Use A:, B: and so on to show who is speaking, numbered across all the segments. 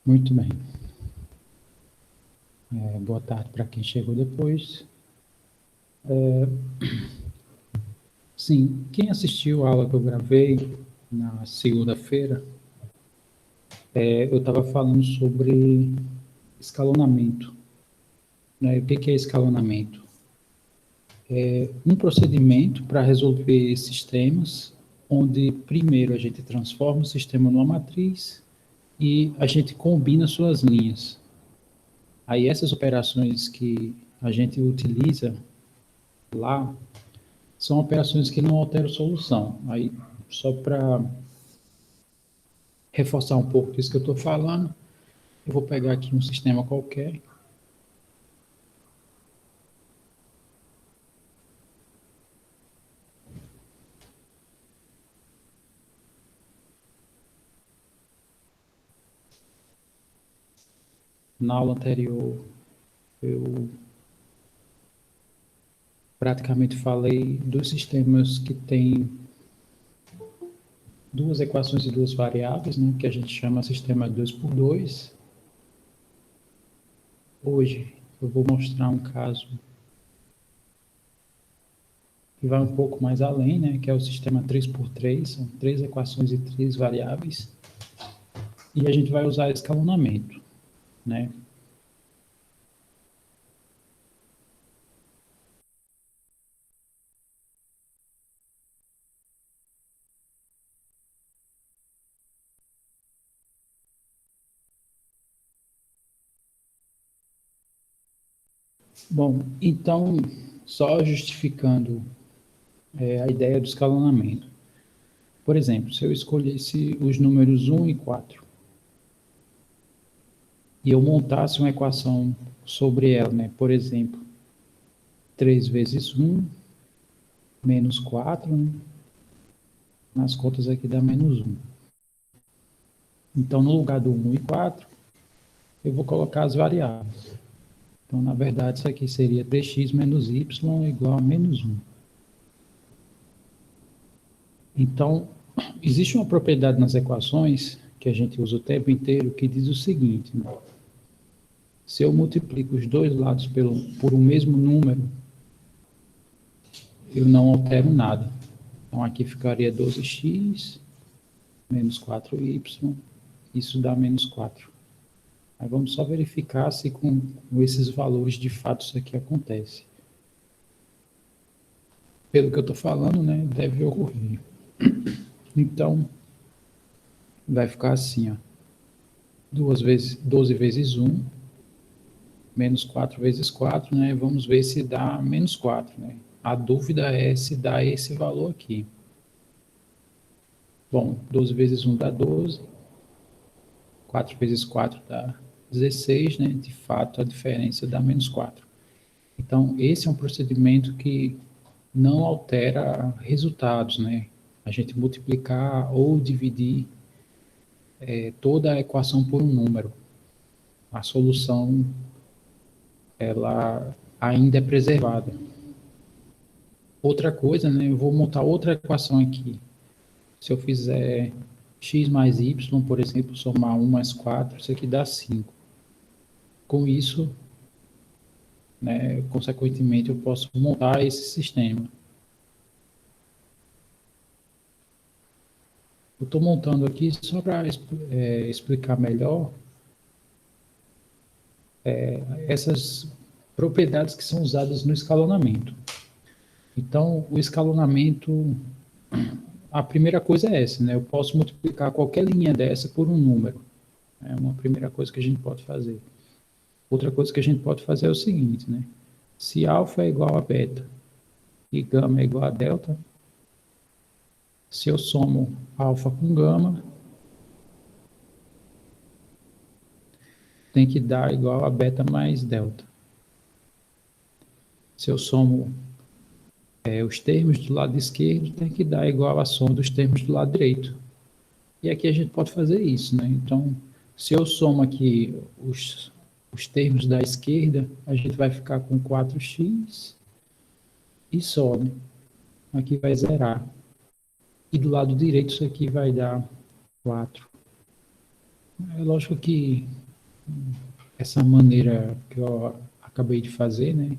A: Muito bem. Boa tarde para quem chegou depois. Sim, quem assistiu a aula que eu gravei na segunda-feira, eu estava falando sobre escalonamento. Né? O que é escalonamento? É um procedimento para resolver sistemas, onde primeiro a gente transforma o sistema numa matriz e a gente combina suas linhas. Aí essas operações que a gente utiliza lá são operações que não alteram solução. Aí, só para reforçar um pouco disso que eu estou falando, eu vou pegar aqui um sistema qualquer. Na aula anterior, eu praticamente falei dos sistemas que têm duas equações e duas variáveis, né, que a gente chama sistema 2x2. Hoje eu vou mostrar um caso que vai um pouco mais além, né, que é o sistema 3x3, são três equações e três variáveis, e a gente vai usar escalonamento, né? Bom, então, só justificando a ideia do escalonamento. Por exemplo, se eu escolhesse os números 1 e 4 e eu montasse uma equação sobre ela, né? Por exemplo, 3 vezes 1 menos 4, né? Nas contas aqui dá menos 1. Então, no lugar do 1 e 4, eu vou colocar as variáveis. Então, na verdade, isso aqui seria 3x menos y igual a menos 1. Então, existe uma propriedade nas equações que a gente usa o tempo inteiro que diz o seguinte, né? Se eu multiplico os dois lados por um mesmo número, eu não altero nada. Então, aqui ficaria 12x menos 4y, isso dá menos 4. Aí vamos só verificar se com esses valores de fato isso aqui acontece. Pelo que eu estou falando, né, deve ocorrer. Então, vai ficar assim, ó. 12 vezes 1, menos 4 vezes 4, né? Vamos ver se dá menos 4, né? A dúvida é se dá esse valor aqui. Bom, 12 vezes 1 dá 12, 4 vezes 4 dá 16, né? De fato, a diferença dá menos 4. Então, esse é um procedimento que não altera resultados, né? A gente multiplicar ou dividir toda a equação por um número. A solução, ela ainda é preservada. Outra coisa, né? Eu vou montar outra equação aqui. Se eu fizer x mais y, por exemplo, somar 1 mais 4, isso aqui dá 5. Com isso, né, consequentemente, eu posso montar esse sistema. Eu estou montando aqui só para explicar melhor essas propriedades que são usadas no escalonamento. Então, o escalonamento, a primeira coisa é essa, né? Eu posso multiplicar qualquer linha dessa por um número. É uma primeira coisa que a gente pode fazer. Outra coisa que a gente pode fazer é o seguinte, né? Se alfa é igual a beta e gama é igual a delta, se eu somo alfa com gama, tem que dar igual a beta mais delta. Se eu somo os termos do lado esquerdo, tem que dar igual a soma dos termos do lado direito. E aqui a gente pode fazer isso, né? Então, se eu somo aqui os termos da esquerda, a gente vai ficar com 4x e só, né? Aqui vai zerar. E do lado direito isso aqui vai dar 4. É lógico que essa maneira que eu acabei de fazer, né,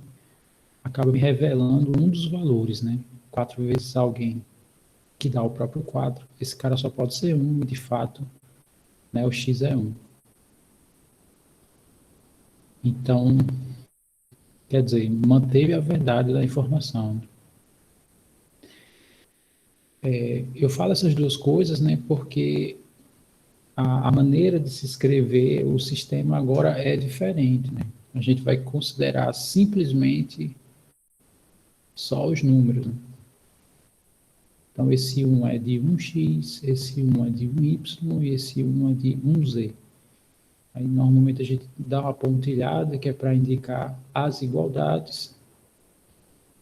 A: acaba me revelando um dos valores, né? 4 vezes alguém que dá o próprio 4, esse cara só pode ser um, e de fato, né, o x é 1. Então, quer dizer, manteve a verdade da informação. Eu falo essas duas coisas, né, porque a maneira de se escrever o sistema agora é diferente, né? A gente vai considerar simplesmente só os números, né? Então, esse 1 é de 1x, esse 1 é de 1y e esse 1 é de 1z. Aí, normalmente, a gente dá uma pontilhada, que é para indicar as igualdades,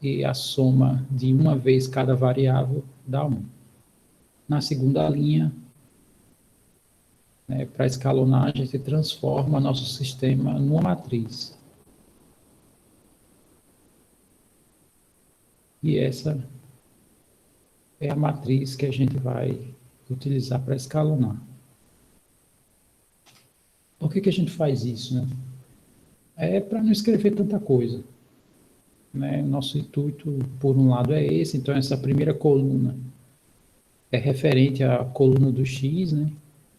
A: e a soma de uma vez cada variável dá 1. Na segunda linha, né, para escalonar, a gente transforma nosso sistema numa matriz. E essa é a matriz que a gente vai utilizar para escalonar. Por que a gente faz isso, né? É para não escrever tanta coisa, né? Nosso intuito, por um lado, é esse. Então, essa primeira coluna é referente à coluna do x, né?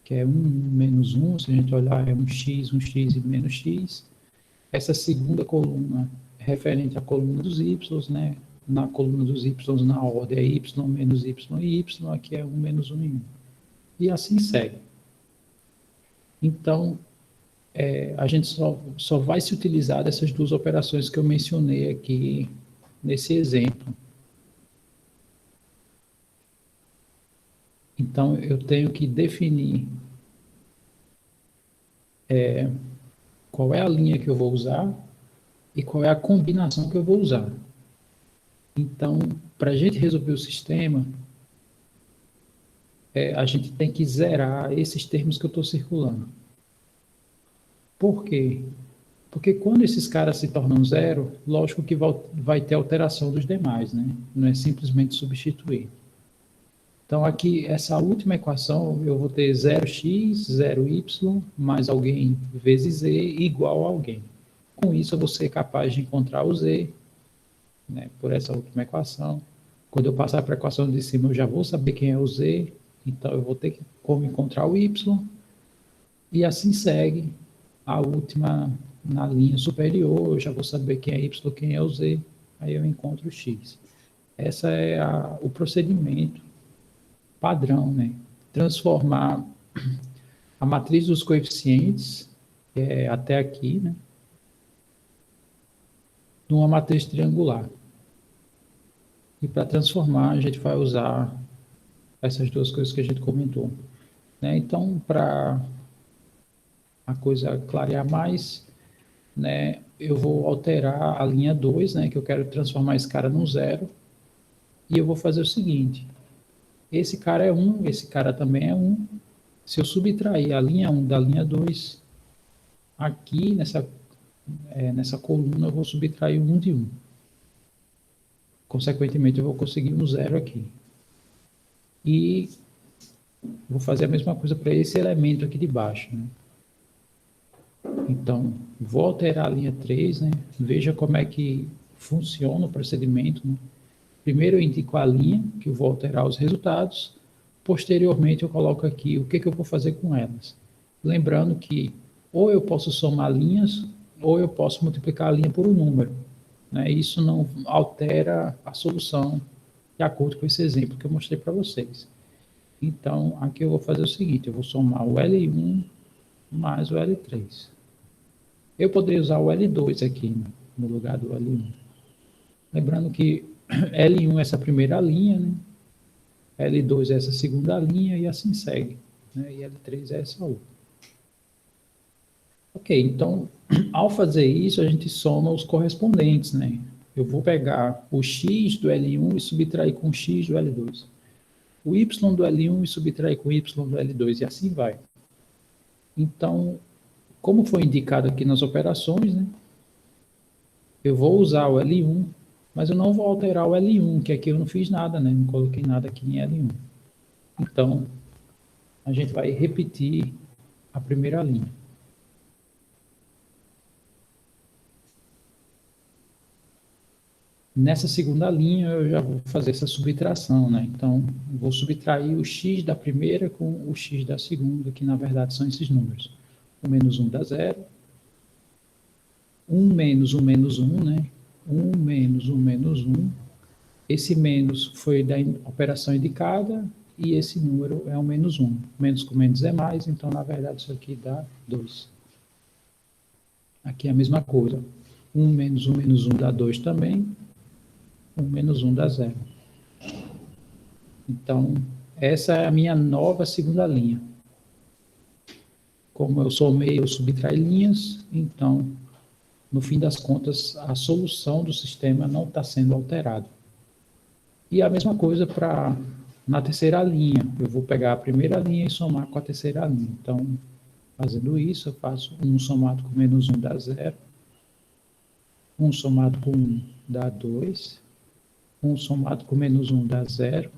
A: Que é 1 menos 1. Se a gente olhar, é 1x e menos x. Essa segunda coluna é referente à coluna dos y, né? Na coluna dos y, na ordem é y menos y e y. Aqui é 1 menos 1 e 1. E assim segue. Então, a gente só vai se utilizar dessas duas operações que eu mencionei aqui nesse exemplo. Então, eu tenho que definir qual é a linha que eu vou usar e qual é a combinação que eu vou usar. Então, para a gente resolver o sistema, a gente tem que zerar esses termos que eu estou circulando. Por quê? Porque quando esses caras se tornam zero, lógico que vai ter alteração dos demais, né? Não é simplesmente substituir. Então, aqui, essa última equação, eu vou ter 0x, 0y, mais alguém vezes z, igual a alguém. Com isso, eu vou ser capaz de encontrar o z, né, por essa última equação. Quando eu passar para a equação de cima, eu já vou saber quem é o z, então eu vou ter como encontrar o y, e assim segue a última na linha superior, eu já vou saber quem é y, quem é o z, aí eu encontro o x. Esse é o procedimento padrão, né? Transformar a matriz dos coeficientes, até aqui, né, numa matriz triangular. E para transformar, a gente vai usar essas duas coisas que a gente comentou, né? Então, para a coisa clarear mais, né, eu vou alterar a linha 2, né, que eu quero transformar esse cara no zero, e eu vou fazer o seguinte: esse cara é 1, esse cara também é 1. Se eu subtrair a linha 1 da linha 2, aqui nessa coluna eu vou subtrair 1 de 1. Consequentemente, eu vou conseguir um zero aqui. E vou fazer a mesma coisa para esse elemento aqui de baixo, né? Então, vou alterar a linha 3, né? Veja como é que funciona o procedimento, né? Primeiro eu indico a linha, que eu vou alterar os resultados. Posteriormente, eu coloco aqui o que eu vou fazer com elas. Lembrando que ou eu posso somar linhas, ou eu posso multiplicar a linha por um número, né? Isso não altera a solução de acordo com esse exemplo que eu mostrei para vocês. Então, aqui eu vou fazer o seguinte: eu vou somar o L1 mais o L3. Eu poderia usar o L2 aqui, né, no lugar do L1. Lembrando que L1 é essa primeira linha, né? L2 é essa segunda linha e assim segue, né? E L3 é essa outra. Ok, então, ao fazer isso, a gente soma os correspondentes, né? Eu vou pegar o x do L1 e subtrair com o x do L2. O y do L1 e subtrair com o y do L2, e assim vai. Então, como foi indicado aqui nas operações, né, eu vou usar o L1, mas eu não vou alterar o L1, que aqui eu não fiz nada, né, não coloquei nada aqui em L1. Então, a gente vai repetir a primeira linha. Nessa segunda linha, eu já vou fazer essa subtração, né? Então, vou subtrair o x da primeira com o x da segunda, que na verdade são esses números. O menos 1 dá 0. 1 menos o menos 1, né? 1 menos o menos 1. Esse menos foi da operação indicada e esse número é o menos 1. Menos com menos é mais, então, na verdade, isso aqui dá 2. Aqui é a mesma coisa. 1 menos o menos 1 dá 2 também. 1 menos 1 dá 0. Então, essa é a minha nova segunda linha. Como eu somei, eu subtraí linhas, então, no fim das contas, a solução do sistema não está sendo alterada. E a mesma coisa para na terceira linha. Eu vou pegar a primeira linha e somar com a terceira linha. Então, fazendo isso, eu faço 1 somado com menos 1 dá 0. 1 somado com 1 dá 2. 1 somado com menos 1 dá 0.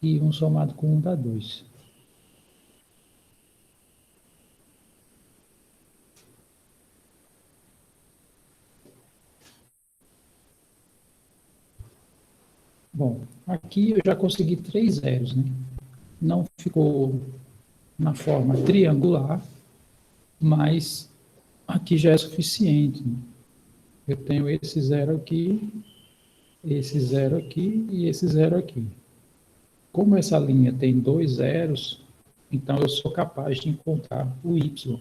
A: E 1 somado com 1 dá 2. Bom, aqui eu já consegui 3 zeros, né? Não ficou na forma triangular, mas aqui já é suficiente, né? Eu tenho esse zero aqui, esse zero aqui e esse zero aqui. Como essa linha tem 2 zeros, então eu sou capaz de encontrar o y.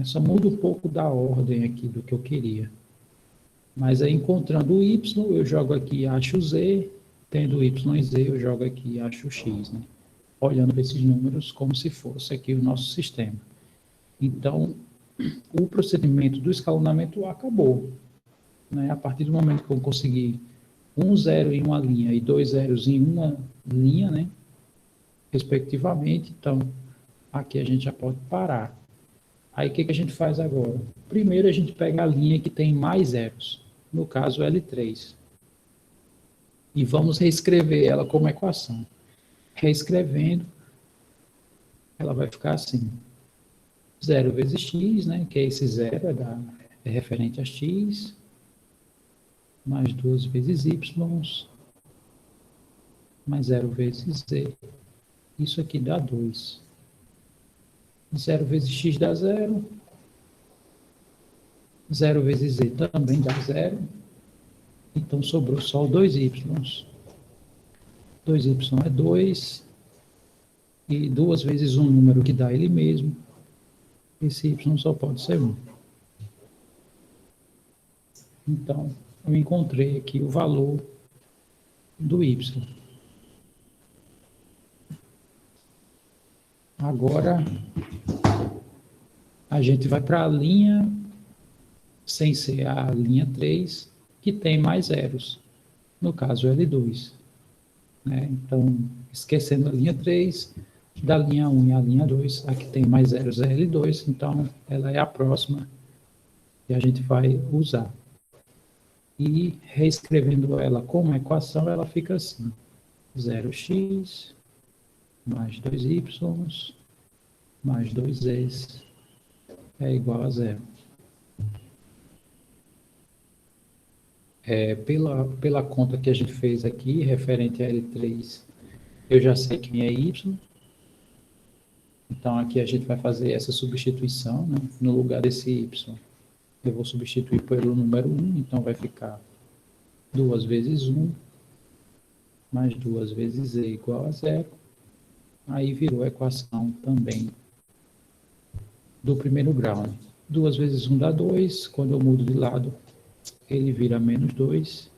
A: Só muda um pouco da ordem aqui do que eu queria. Mas aí, encontrando o y, eu jogo aqui e acho z. Tendo y e z, eu jogo aqui e acho x, né? Olhando para esses números como se fosse aqui o nosso sistema. Então, o procedimento do escalonamento acabou, né? A partir do momento que eu conseguir um zero em uma linha e 2 zeros em uma linha, né? Respectivamente, então, aqui a gente já pode parar. Aí, o que a gente faz agora? Primeiro, a gente pega a linha que tem mais zeros, no caso, L3. E vamos reescrever ela como equação. Reescrevendo, ela vai ficar assim. 0 vezes x, né, que é esse zero, é referente a x, mais 2 vezes y, mais 0 vezes z. Isso aqui dá 2. 0 vezes x dá 0. 0 vezes z também dá 0. Então, sobrou só o 2y. 2y é 2. E 2 vezes um número que dá ele mesmo. Esse y só pode ser 1. Então, eu encontrei aqui o valor do y. Agora, a gente vai para a linha, sem ser a linha 3, que tem mais zeros. No caso, L2. Né? Então, esquecendo a linha 3, da linha 1 e a linha 2, a que tem mais zeros é L2, então ela é a próxima que a gente vai usar. E reescrevendo ela como equação, ela fica assim: 0x mais 2y mais 2z é igual a 0. Pela conta que a gente fez aqui, referente a L3, eu já sei quem é y. Então, aqui a gente vai fazer essa substituição, né? No lugar desse y, eu vou substituir pelo número 1, então vai ficar 2 vezes 1, mais 2 vezes z igual a 0. Aí virou a equação também do primeiro grau. Né? 2 vezes 1 dá 2, quando eu mudo de lado, ele vira menos 2.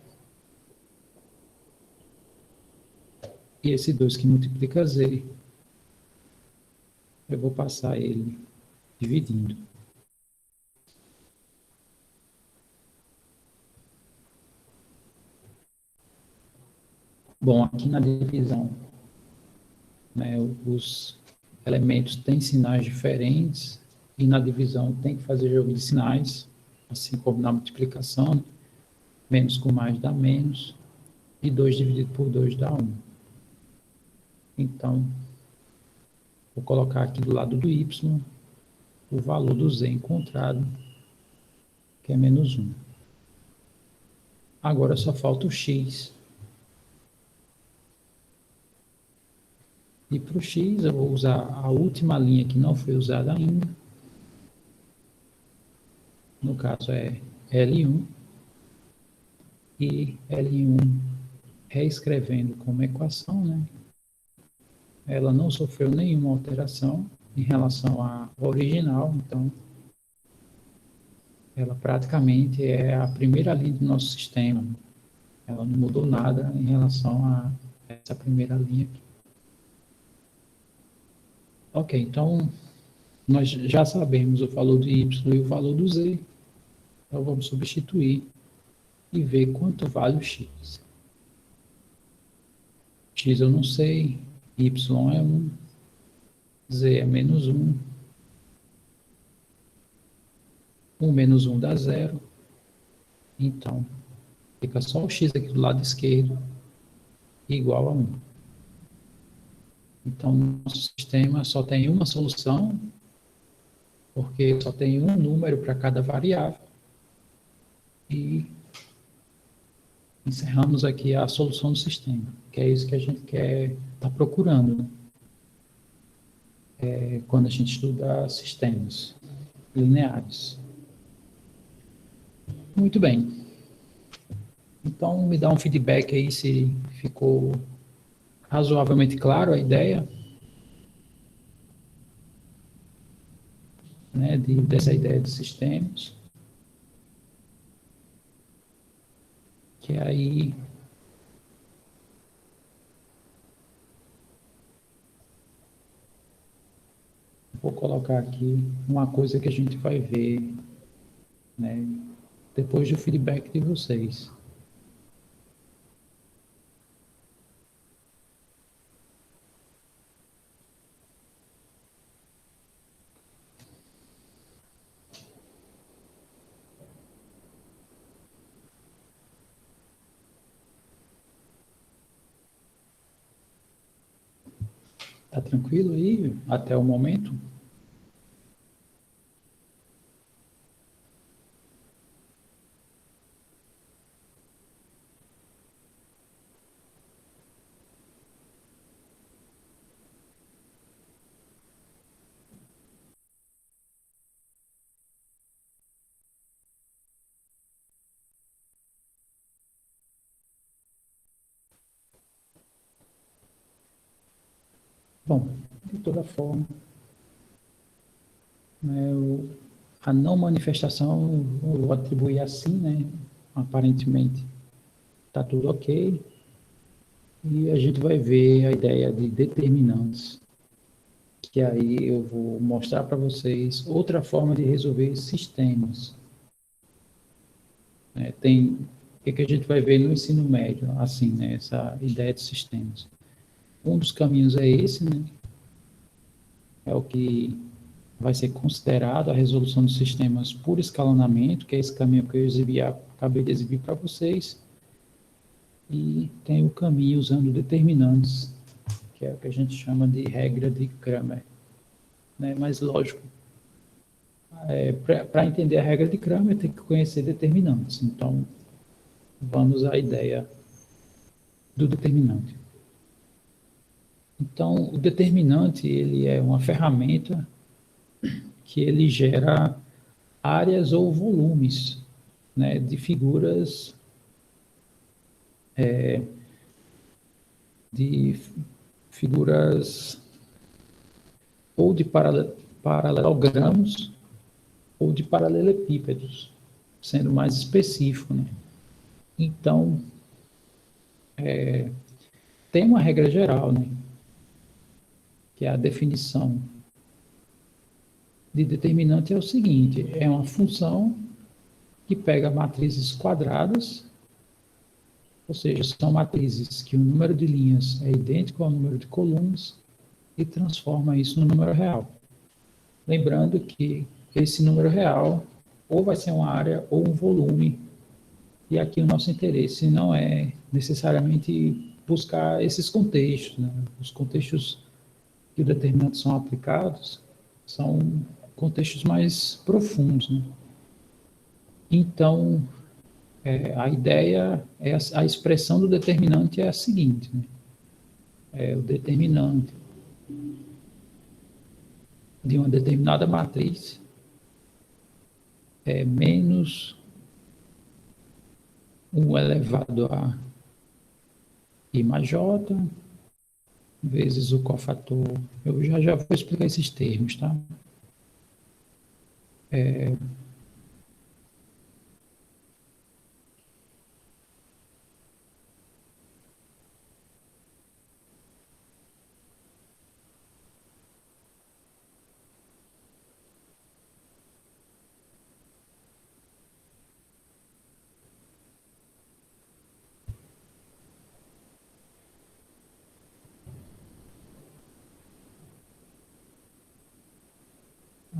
A: E esse 2 que multiplica z, eu vou passar ele dividindo. Bom, aqui na divisão, né, os elementos têm sinais diferentes, e na divisão tem que fazer jogo de sinais, assim como na multiplicação, né? Menos com mais dá menos, e 2 dividido por 2 dá 1. Então, Vou colocar aqui do lado do y o valor do z encontrado, que é menos 1. Agora só falta o x. E para o x eu vou usar a última linha que não foi usada ainda. No caso é L1. E L1 reescrevendo como equação, né? Ela não sofreu nenhuma alteração em relação à original, então ela praticamente é a primeira linha do nosso sistema. Ela não mudou nada em relação a essa primeira linha aqui. Ok, então nós já sabemos o valor de y e o valor do z. Então vamos substituir e ver quanto vale o x. X eu não sei, y é 1, z é menos 1. 1 menos 1 dá 0. Então, fica só o x aqui do lado esquerdo igual a 1. Então, nosso sistema só tem uma solução, porque só tem um número para cada variável. E encerramos aqui a solução do sistema, que é isso que a gente quer estar procurando, né? Quando a gente estuda sistemas lineares. Muito bem. Então, me dá um feedback aí se ficou razoavelmente claro a ideia, né, dessa ideia de sistemas. Que aí vou colocar aqui uma coisa que a gente vai ver, né, depois do feedback de vocês. Tá tranquilo aí até o momento? Bom, de toda forma, né, a não manifestação eu vou atribuir assim, né? Aparentemente está tudo ok. E a gente vai ver a ideia de determinantes, que aí eu vou mostrar para vocês outra forma de resolver sistemas. Tem o que a gente vai ver no ensino médio, assim, né? Essa ideia de sistemas. Um dos caminhos é esse, né? É o que vai ser considerado a resolução de sistemas por escalonamento, que é esse caminho que eu acabei de exibir para vocês. E tem o caminho usando determinantes, que é o que a gente chama de regra de Cramer. Né? Mas, lógico, para entender a regra de Cramer, tem que conhecer determinantes. Então, vamos à ideia do determinante. Então, o determinante ele é uma ferramenta que ele gera áreas ou volumes, né, de figuras ou de paralelogramos ou de paralelepípedos, sendo mais específico, né? Então, tem uma regra geral, né, que é a definição de determinante é o seguinte, é uma função que pega matrizes quadradas, ou seja, são matrizes que o número de linhas é idêntico ao número de colunas e transforma isso no número real. Lembrando que esse número real ou vai ser uma área ou um volume, e aqui o nosso interesse não é necessariamente buscar esses contextos, né? Os contextos que os determinantes são aplicados são contextos mais profundos, né? Então, a ideia, a expressão do determinante é a seguinte, né? O determinante de uma determinada matriz é menos 1 elevado a I mais J vezes o cofator. Eu já vou explicar esses termos, tá?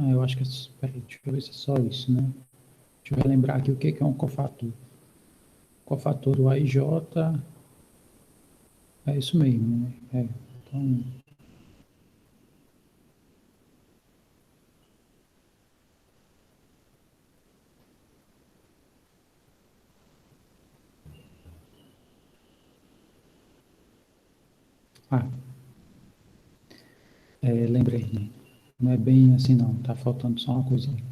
A: Eu acho que... Peraí, deixa eu ver se é só isso, né? Deixa eu relembrar aqui o que é um cofator. Cofator do AIJ é isso mesmo, né? Então, ah, lembrei, né? Não é bem assim não, tá faltando só uma coisinha.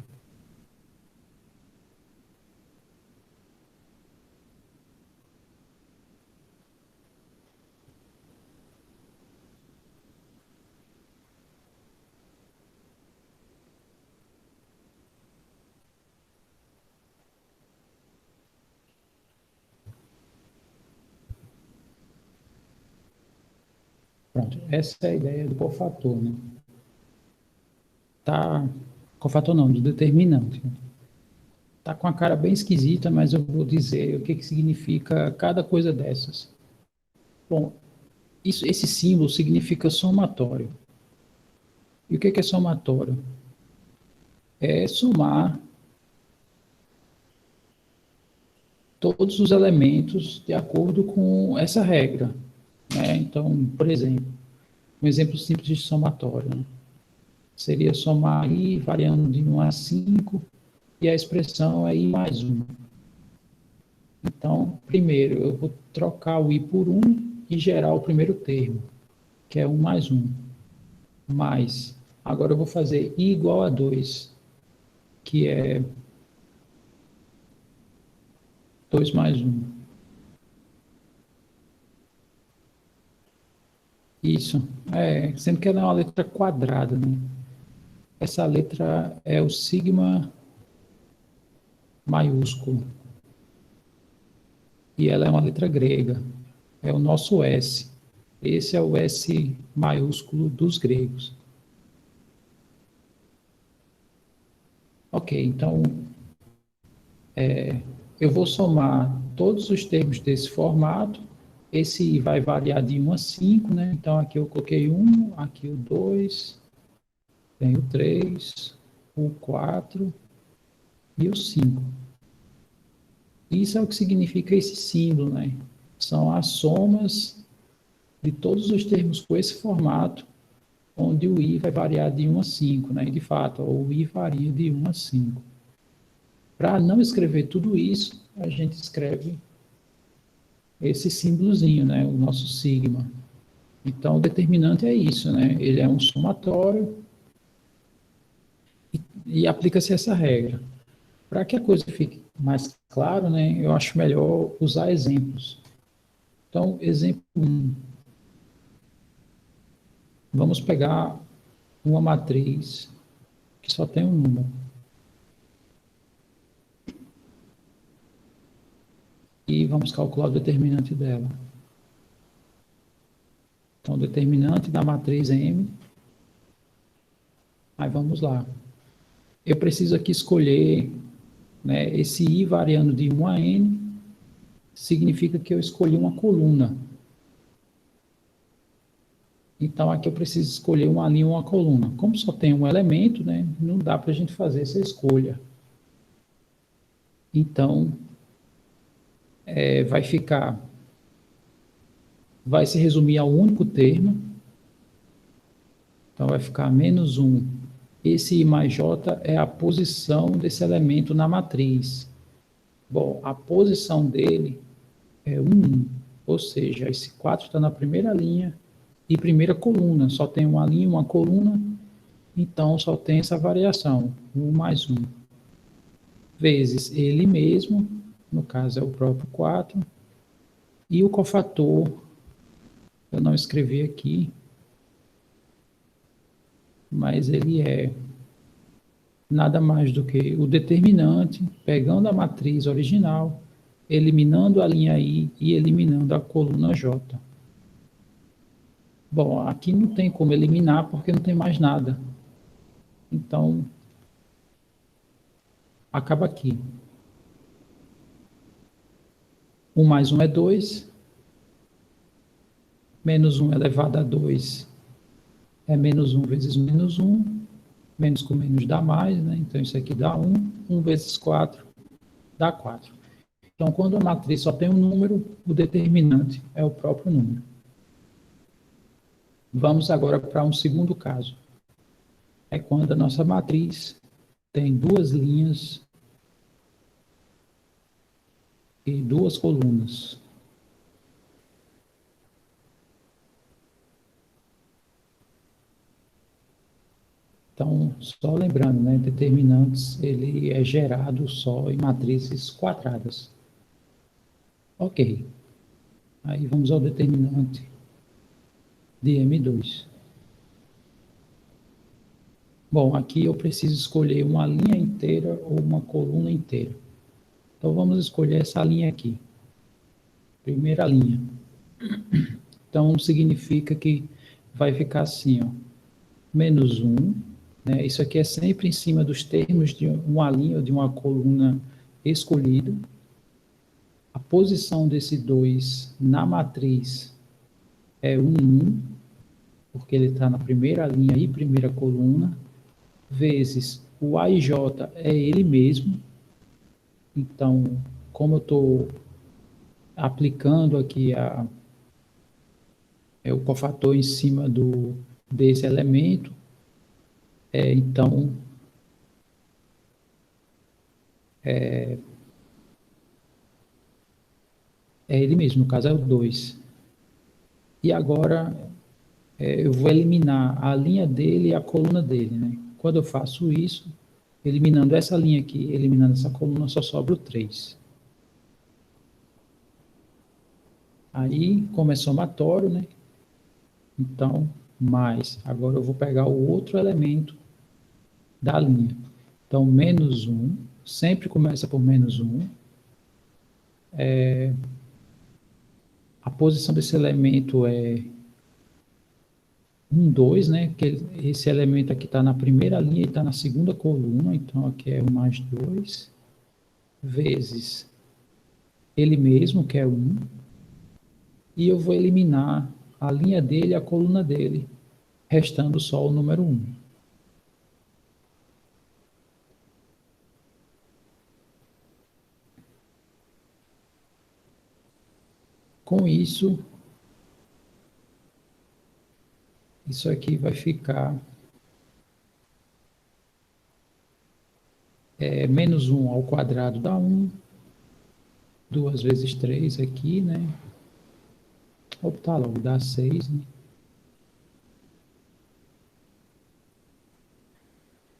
A: Pronto, essa é a ideia do cofator, né? Tá, cofator não, do determinante, né? Tá com a cara bem esquisita, mas eu vou dizer o que que significa cada coisa dessas. Bom, esse símbolo significa somatório. E o que que é somatório? É somar todos os elementos de acordo com essa regra, né? Então, por exemplo, um exemplo simples de somatório, né? Seria somar i variando de 1 a 5 e a expressão é i mais 1. Então, primeiro, eu vou trocar o i por 1 e gerar o primeiro termo, que é 1 mais 1. Mais, agora eu vou fazer i igual a 2, que é 2 mais 1. Isso, sendo que ela é uma letra quadrada, né? Essa letra é o sigma maiúsculo. E ela é uma letra grega. É o nosso S. Esse é o S maiúsculo dos gregos. Ok, então eu vou somar todos os termos desse formato. Esse vai variar de 1 a 5, né? Então aqui eu coloquei 1, aqui o 2, tem o 3, o 4 e o 5. Isso é o que significa esse símbolo, né? São as somas de todos os termos com esse formato, onde o i vai variar de 1 a 5, né? E de fato, o i varia de 1 a 5. Para não escrever tudo isso, a gente escreve esse símbolozinho, né? O nosso sigma. Então, o determinante é isso, né? Ele é um somatório e aplica-se essa regra. Para que a coisa fique mais clara, né? Eu acho melhor usar exemplos. Então, exemplo 1. Vamos pegar uma matriz que só tem um número. E vamos calcular o determinante dela. Então, o determinante da matriz M. Aí vamos lá. Eu preciso aqui escolher, né, esse I variando de 1 a N, significa que eu escolhi uma coluna. Então, aqui eu preciso escolher uma linha ou uma coluna. Como só tem um elemento, né, não dá para a gente fazer essa escolha. Então, vai se resumir a um único termo, Então, vai ficar menos 1. Esse I mais J é a posição desse elemento na matriz. Bom, a posição dele é 1, 1. Ou seja, esse 4 está na primeira linha e primeira coluna. Só tem uma linha e uma coluna, então só tem essa variação, 1 mais 1. Vezes ele mesmo, no caso é o próprio 4, e o cofator, eu não escrevi aqui, mas ele é nada mais do que o determinante, pegando a matriz original, eliminando a linha I e eliminando a coluna J. Bom, aqui não tem como eliminar porque não tem mais nada. Então, acaba aqui. 1 mais 1 é 2. Menos 1 elevado a 2 é menos 1 vezes menos 1. Menos com menos dá mais, né? Então, isso aqui dá 1. 1 vezes 4 dá 4. Então, quando a matriz só tem um número, o determinante é o próprio número. Vamos agora para um segundo caso. É quando a nossa matriz tem duas linhas e duas colunas. Então, só lembrando, né, determinantes, ele é gerado só em matrizes quadradas. Ok. Aí vamos ao determinante de M2. Bom, aqui eu preciso escolher uma linha inteira ou uma coluna inteira. Então, vamos escolher essa linha aqui. Primeira linha. Então, significa que vai ficar assim, ó, menos 1, né? Isso aqui é sempre em cima dos termos de uma linha ou de uma coluna escolhida. A posição desse 2 na matriz é 1, 1, porque ele está na primeira linha e primeira coluna, vezes o A e J é ele mesmo. Então, como eu estou aplicando aqui o cofator em cima desse elemento, então, é ele mesmo, no caso é o 2. E agora, eu vou eliminar a linha dele e a coluna dele, né? Quando eu faço isso, eliminando essa linha aqui, eliminando essa coluna, só sobra o 3. Aí, como é somatório, né? Então, mais. Agora eu vou pegar o outro elemento da linha. Então, menos 1, sempre começa por menos 1. A posição desse elemento é 1, 2, né? Que esse elemento aqui está na primeira linha e está na segunda coluna, então aqui é 1 mais 2, vezes ele mesmo, que é 1, e eu vou eliminar a linha dele e a coluna dele, restando só o número 1. Com isso aqui vai ficar menos 1 ao quadrado dá 1, 2 vezes 3 aqui, né? Optar logo, dá 6, né?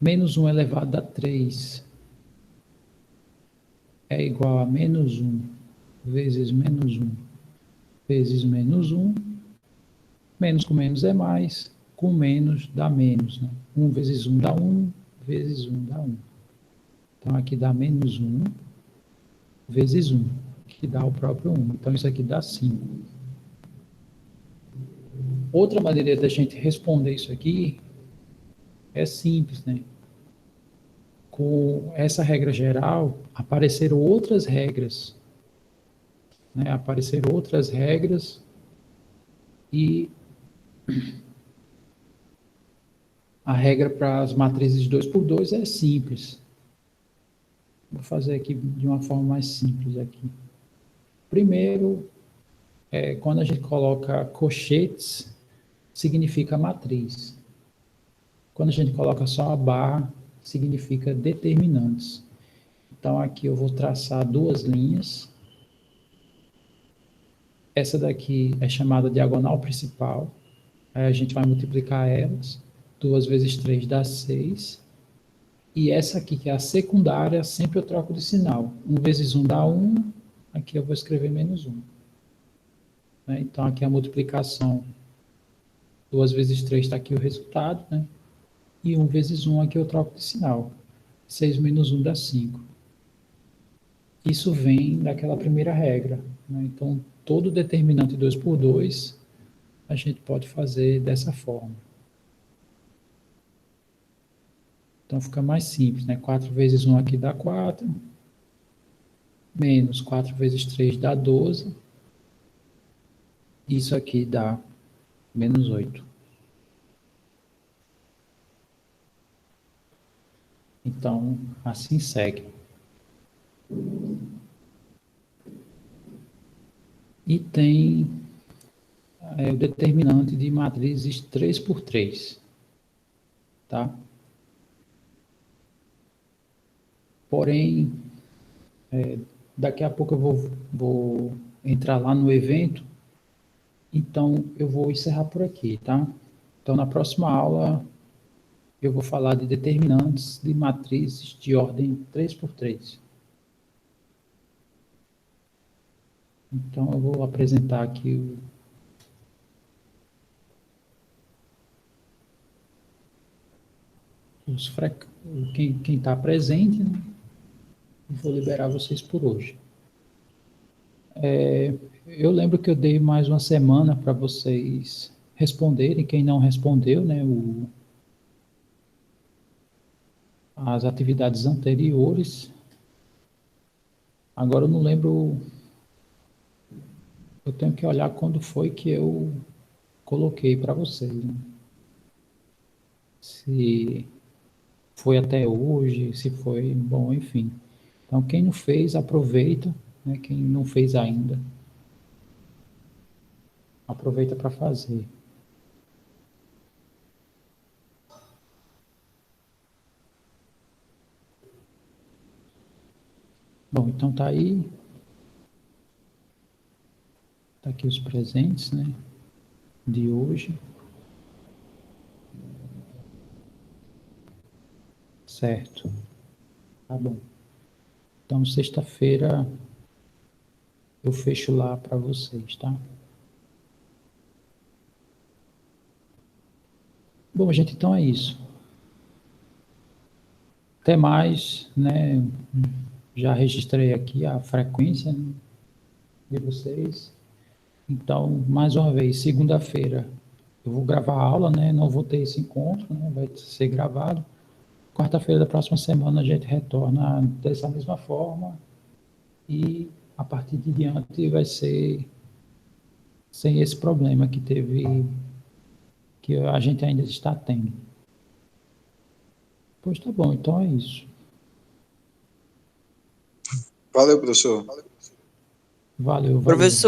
A: Menos 1 elevado a 3 é igual a menos 1 vezes menos 1 vezes menos 1. Menos com menos é mais, com menos dá menos, né? 1 vezes 1 dá 1, vezes 1 dá 1. Então, aqui dá menos 1 vezes 1, que dá o próprio 1. Então, isso aqui dá 5. Outra maneira da gente responder isso aqui é simples, né? Com essa regra geral, apareceram outras regras, né? Apareceram outras regras e a regra para as matrizes de 2 por 2 é simples. Vou fazer aqui de uma forma mais simples aqui. Primeiro, quando a gente coloca colchetes, significa matriz. Quando a gente coloca só a barra, significa determinantes. Então, aqui eu vou traçar duas linhas. Essa daqui é chamada diagonal principal. Aí a gente vai multiplicar elas. 2 vezes 3 dá 6. E essa aqui, que é a secundária, sempre eu troco de sinal. 1 vezes 1 dá 1. Aqui eu vou escrever menos 1. Né? Então, aqui a multiplicação. 2 vezes 3 está aqui o resultado. Né? E 1 vezes 1 aqui eu troco de sinal. 6 menos 1 dá 5. Isso vem daquela primeira regra. Né? Então, todo determinante 2 por 2, a gente pode fazer dessa forma. Então, fica mais simples. Né? 4 vezes 1 aqui dá 4. Menos 4 vezes 3 dá 12. Isso aqui dá menos 8. Então, assim segue. E tem o determinante de matrizes 3 por 3. Tá? Porém, daqui a pouco eu vou entrar lá no evento, então eu vou encerrar por aqui, tá? Então, na próxima aula, eu vou falar de determinantes de matrizes de ordem 3 por 3. Então, eu vou apresentar aqui quem está presente, né? E vou liberar vocês por hoje. Eu lembro que eu dei mais uma semana para vocês responderem, quem não respondeu, né, as atividades anteriores. Agora eu não lembro, eu tenho que olhar quando foi que eu coloquei para vocês, né? Se foi até hoje, se foi, bom, enfim. Então, quem não fez, aproveita, né? Quem não fez ainda, aproveita para fazer. Bom, então tá aí, tá aqui os presentes, né, de hoje. Certo, tá bom. Então, sexta-feira eu fecho lá para vocês, tá? Bom, gente, então é isso. Até mais, né? Já registrei aqui a frequência, né, de vocês. Então, mais uma vez, segunda-feira eu vou gravar a aula, né? Não vou ter esse encontro, né? Vai ser gravado. Quarta-feira da próxima semana a gente retorna dessa mesma forma e a partir de diante vai ser sem esse problema que a gente ainda está tendo. Pois tá bom, então é isso.
B: Valeu, professor.
A: Valeu, valeu.
C: Professor,